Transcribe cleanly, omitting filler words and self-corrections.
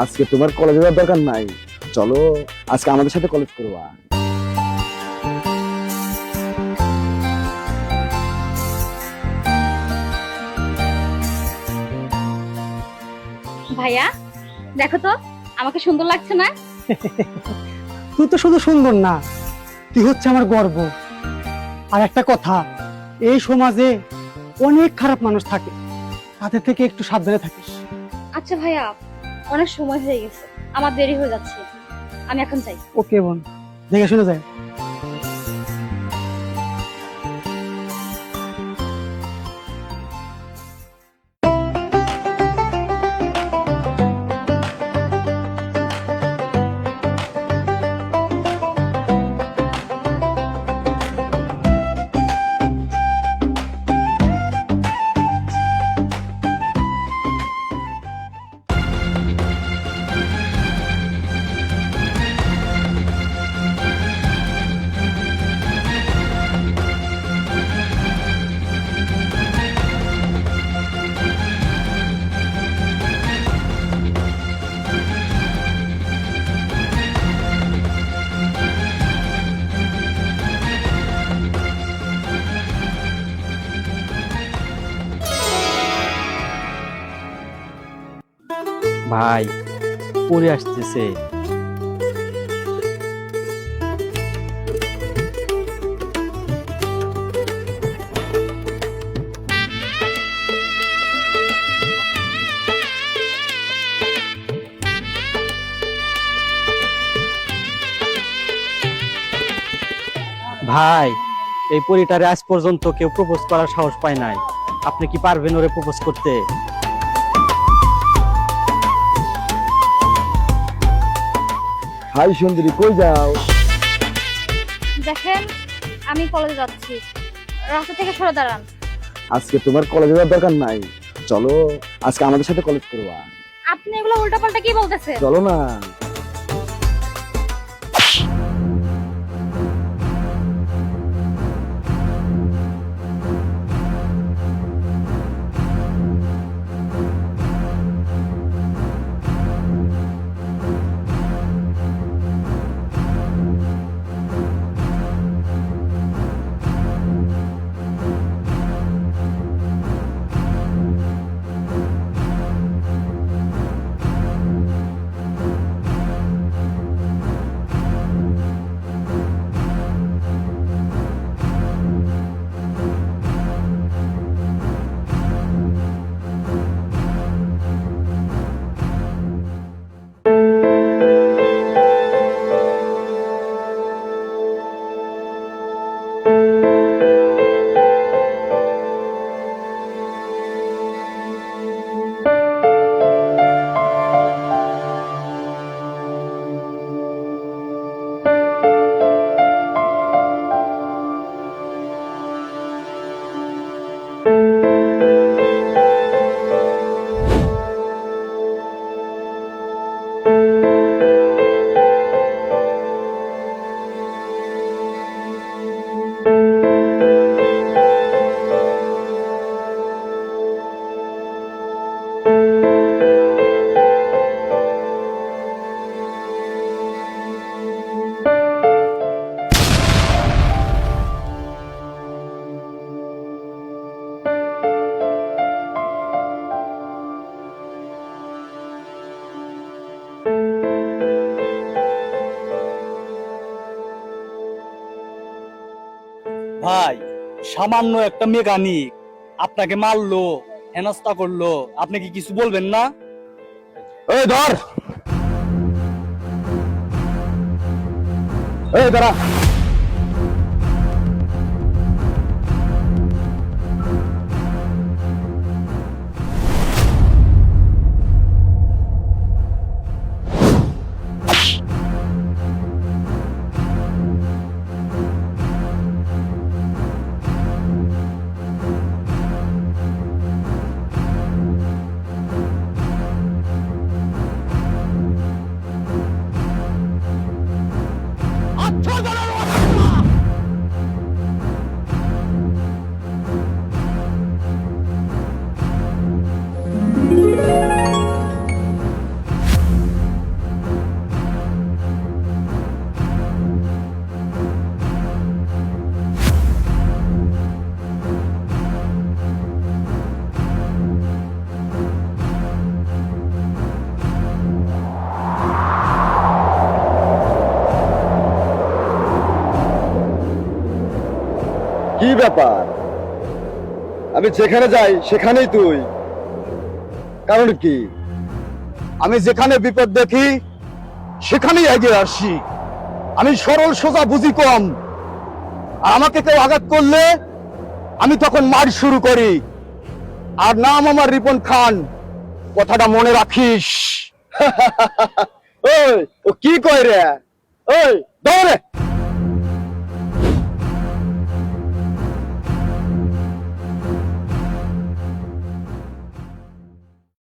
আজকে তোমার কলেজে যাওয়ার দরকার নাই, চলো আজকে আমাদের সাথে কলেজ করবা। ভাইয়া দেখো তো আমাকে সুন্দর লাগছে না? তুই তো শুধু সুন্দর না, তুই হচ্ছে আমার গর্ব। আর একটা কথা, এই সমাজে অনেক খারাপ মানুষ থাকে, তাদের থেকে একটু সাবধানে থাকিস। আচ্ছা ভাইয়া, অনেক সময় হয়ে গেছে, আমার দেরি হয়ে যাচ্ছে, আমি এখন যাই। ওকে বোন, দেখে শুনে যায়। ভাই পরে আসতেছে। ভাই এই পরিটারে আজ পর্যন্ত কেউ প্রপোজ করার সাহস পায় নাই, আপনি কি পারবেন ওরে প্রপোজ করতে? হাই সুন্দরী, কই যাও? দেখেন আমি কলেজে যাচ্ছি, রাস্তা থেকে সরে দাঁড়ান। আজকে তোমার কলেজে যাওয়ার দরকার নাই, চলো আজকে আমাদের সাথে কলেজ করবা। আপনি এগুলো উল্টাপাল্টা কি বলতেছেন? চলো না। ভাই সামান্য একটা মেকানিক আপনাকে মারলো, হেনস্থা করলো, আপনি কি কিছু বলবেন না? এই ধর, এই দাঁড়া। আচ্ছা ব্যাপার? আমি যেখানে যাই সেখানেই তুই, কারণ কি? আমি যেখানে বিপদ দেখি সেখানেই এগিয়ে আসি। আমি সরল সোজা বুঝি কম, আর আমাকে কেউ আঘাত করলে আমি তখন মার শুরু করি। আর নাম আমার রিপন খান, কথাটা মনে রাখিস। ওই ও কি কয় রে? ওই দৌড়ে